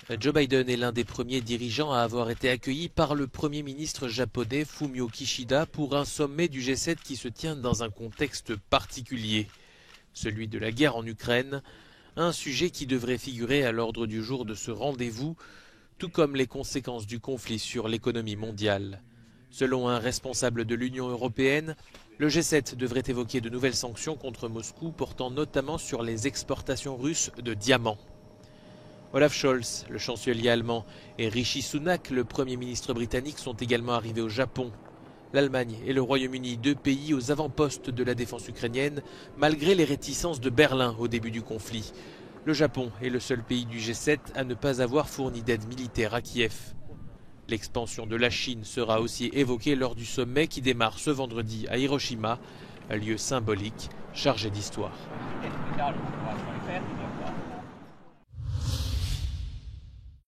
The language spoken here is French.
Joe Biden est l'un des premiers dirigeants à avoir été accueilli par le Premier ministre japonais Fumio Kishida pour un sommet du G7 qui se tient dans un contexte particulier, celui de la guerre en Ukraine, un sujet qui devrait figurer à l'ordre du jour de ce rendez-vous, tout comme les conséquences du conflit sur l'économie mondiale. Selon un responsable de l'Union européenne, le G7 devrait évoquer de nouvelles sanctions contre Moscou portant notamment sur les exportations russes de diamants. Olaf Scholz, le chancelier allemand, et Rishi Sunak, le Premier ministre britannique, sont également arrivés au Japon. L'Allemagne et le Royaume-Uni, deux pays aux avant-postes de la défense ukrainienne, malgré les réticences de Berlin au début du conflit. Le Japon est le seul pays du G7 à ne pas avoir fourni d'aide militaire à Kiev. L'expansion de la Chine sera aussi évoquée lors du sommet qui démarre ce vendredi à Hiroshima, un lieu symbolique chargé d'histoire.